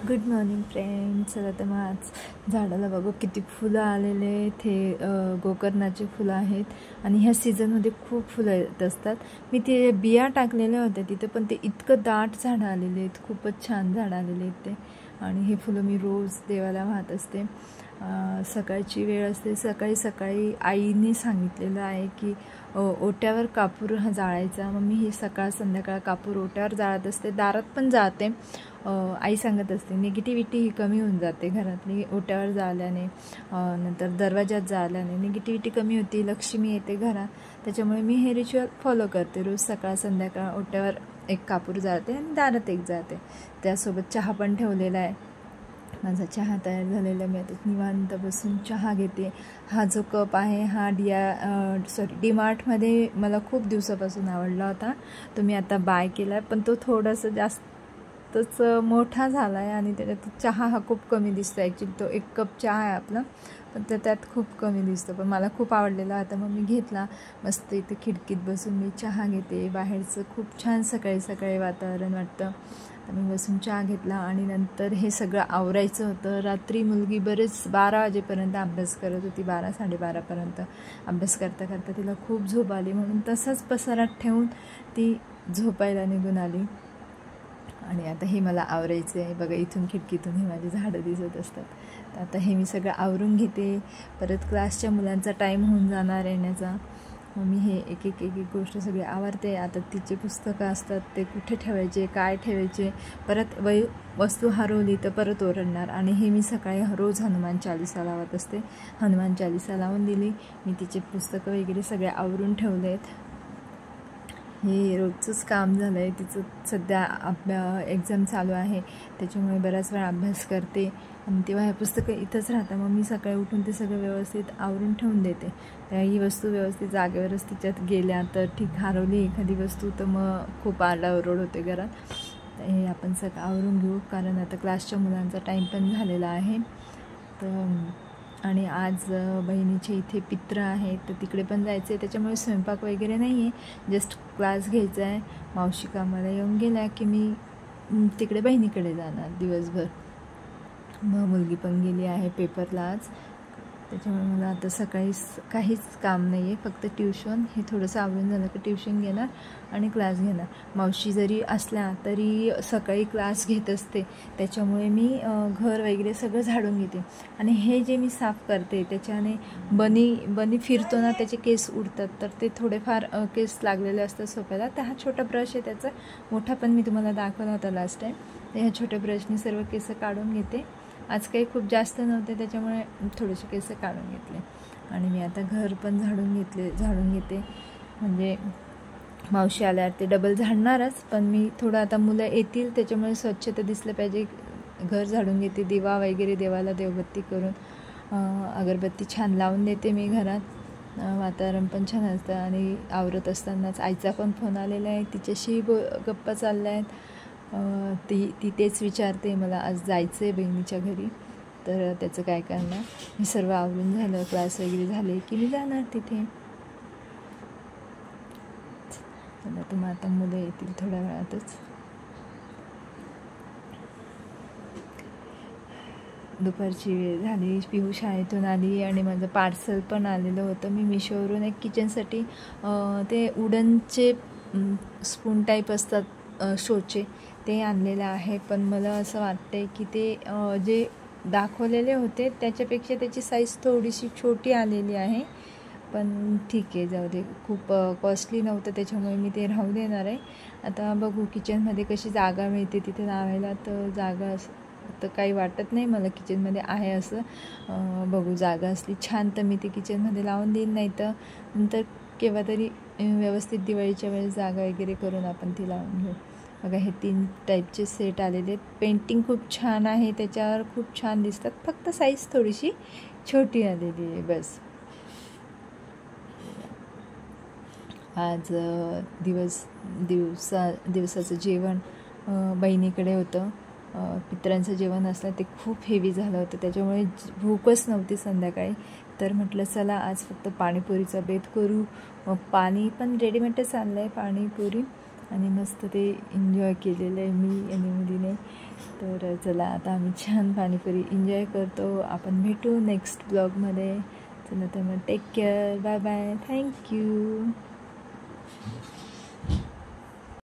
Good morning friends. चला तर मग आज झाडाला बघू किती फुलं आलेले आहेत. हे गोकर्णाचे फुलं आहेत आणि ह्या सीझनमध्ये खूप फुलं येत असतात. मी ते बिया टाकलेल्या होत्या तिथं, पण ते इतकं दाट झाडं आलेले आहेत, खूपच छान झाडं आलेले आहेत ते. आणि हे फुलं मी रोज देवाला वाहत असते. सकाळची वेळ असते. सकाळी आईने सांगितलेलं आहे की ओट्यावर कापूर हा जाळायचा. मग मी हे सकाळ संध्याकाळ कापूर ओट्यावर जाळत असते, दारात पण जाळते. आई सांगत असते निगेटिव्हिटी ही कमी होऊन जाते घरातली ओट्यावर जाळल्याने. नंतर दरवाजात जाळल्याने निगेटिव्हिटी कमी होती, लक्ष्मी येते घरात. त्याच्यामुळे मी हे रिच्युअल फॉलो करते. रोज सकाळ संध्याकाळ ओट्यावर एक कापूर जाळते आणि दारात एक जाळते. त्यासोबत चहा पण ठेवलेला आहे. माझा चहा तयार झालेला. मी आता निवांत बसून चहा घेते. हा जो कप आहे हा डीमार्टमध्ये मला खूप दिवसापासून आवडला होता. तो मी आता बाय केला आहे, पण तो थोडासा जास्तच मोठा झाला आहे आणि त्याच्यात चहा हा खूप कमी दिसतो. ॲक्च्युली तो 1 कप चहा आहे आपला, पण त्यात खूप कमी दिसतो. पण मला खूप आवडलेला होता, मग मी घेतला. मस्त इथे खिडकीत बसून मी चहा घेते. बाहेरचं खूप छान सकाळी सकाळी वातावरण वाटतं. मी बसून चहा घेतला आणि नंतर हे सगळं आवरायचं होतं. रात्री मुलगी बरेच 12 वाजेपर्यंत अभ्यास करत होती. 12-12:30पर्यंत अभ्यास करता करता तिला खूप झोप आली, म्हणून तसंच पसारात ठेवून ती झोपायला निघून आली. आणि आता हे मला आवरायचं आहे. बघा, इथून खिडकीतून हे माझी झाडं दिसत असतात. तर आता हे मी सगळं आवरून घेते. परत क्लासच्या मुलांचा टाईम होऊन जाणार येण्याचा. मग मी हे एक गोष्ट सगळी आवरते. आता तिचे पुस्तकं असतात, ते कुठे ठेवायचे, काय ठेवायचे. परत वस्तू हरवली तर परत ओरडणार. आणि हे मी सकाळी रोज हनुमान चालीसा लावत असते. हनुमान चालीसा लावून दिली. मी तिचे पुस्तकं वगैरे सगळे आवरून ठेवले आहेत. हे रोजचंच काम झालं आहे. तिचं सध्या एक्झाम चालू आहे, त्याच्यामुळे बराच वेळ अभ्यास करते आणि तेव्हा हे पुस्तकं इथंच राहतं. मग मी सकाळी उठून ते सगळं व्यवस्थित आवरून ठेवून देते. त्या ही वस्तू व्यवस्थित जागेवरच तिच्यात गेल्या तर ठीक, हरवली एखादी वस्तू तर मग खूप आरडाओरड होते घरात. तर हे आपण सगळं आवरून घेऊ, कारण आता क्लासच्या मुलांचा टाईम पण झालेला आहे. तर आणि आज बहिणीचे इथे पित्र आहे, तर तिकडे पण जायचं आहे. त्याच्यामुळे स्वयंपाक वगैरे नाही आहे, जस्ट क्लास घ्यायचा आहे. मावशी कामाला येऊन गेल्या की मी तिकडे बहिणीकडे जाणार दिवसभर. मग मुलगी पण गेली आहे पेपरला आज. त्याच्यामुळे मला आता सकाळी काहीच काम नाही आहे, फक्त ट्युशन. हे थोडंसं आवरून झालं की ट्युशन घेणार आणि क्लास घेणार. मावशी जरी असल्या तरी सकाळी क्लास घेत असते, त्याच्यामुळे मी घर वगैरे सगळं झाडून घेते. आणि हे जे मी साफ करते त्याच्याने बनी फिरतो ना, त्याचे केस उडतात. तर ते थोडेफार केस लागलेले असतात सोप्याला. तर हा छोटा ब्रश आहे, त्याचा मोठा पण मी तुम्हाला दाखवला होता लास्ट टाईम. तर ह्या छोट्या ब्रशने सर्व केस काढून घेते. आज काही खूप जास्त नव्हते, त्याच्यामुळे थोडेसे केस काढून घेतले. आणि मी आता घर पण झाडून घेते. म्हणजे मावशी आल्यावर ते डबल झाडणारच, पण मी थोडं आता मुलं येतील त्याच्यामुळे स्वच्छता दिसलं पाहिजे. घर झाडून घेते. दिवा वगैरे देवाला देवबत्ती करून अगरबत्ती छान लावून देते मी घरात. वातावरण पण छान असतं. आणि आवरत असतानाच आईचा पण फोन आलेला आहे, तिच्याशी गप्पा चालल्या आहेत. ती तेच विचारते मला, आज जायचं आहे बहिणीच्या घरी, तर त्याचं काय करणार. हे सर्व आवरून झालं, क्लास वगैरे झाले की मी जाणार तिथे. चला तर मग आता मुलं येतील थोड्या वेळातच. दुपारची वेळ झाली, पिहू शाळेतून आली आणि माझं पार्सल पण आलेलं होतं. मी मिशोवरून एक किचनसाठी ते वुडनचे स्पून टाईप असतात शोचे, ते आणलेलं आहे. पण मला असं वाटतं आहे की ते जे दाखवलेले होते त्याच्यापेक्षा त्याची साईज थोडीशी छोटी आलेली आहे. पण ठीक आहे, जाऊ दे. खूप कॉस्टली नव्हतं, त्याच्यामुळे मी ते राहू देणार आहे. आता बघू किचनमध्ये कशी जागा मिळते तिथे लावायला. तर जागा तर काही वाटत नाही मला किचनमध्ये आहे असं. बघू, जागा असली छान तर मी ते किचनमध्ये लावून देईन, नाही तर नंतर केव्हा तरी व्यवस्थित दिवाळीच्या वेळेस जागा वगैरे करून आपण ती लावून घेऊ. बघा, हे 3 टाईपचे सेट आलेले आहेत. पेंटिंग खूप छान आहे त्याच्यावर, खूप छान दिसतात. फक्त साईज थोडीशी छोटी आलेली आहे बस. आज दिवसाचं जेवण बहिणीकडे होतं. पित्रांचं जेवण असलं ते खूप हेवी झालं होतं, त्याच्यामुळे भूकच नव्हती संध्याकाळी. तर म्हटलं चला आज फक्त पाणीपुरीचा बेत करू. पाणी पण रेडीमेडच आणलं आहे पाणीपुरी. आणि मस्त ते एन्जॉय केलेलं आहे मी आणि मुलीने. तर चला आता आम्ही छान पाणीपुरी एन्जॉय करतो. आपण भेटू नेक्स्ट ब्लॉगमध्ये. चला तर मग take care, bye bye, thank you.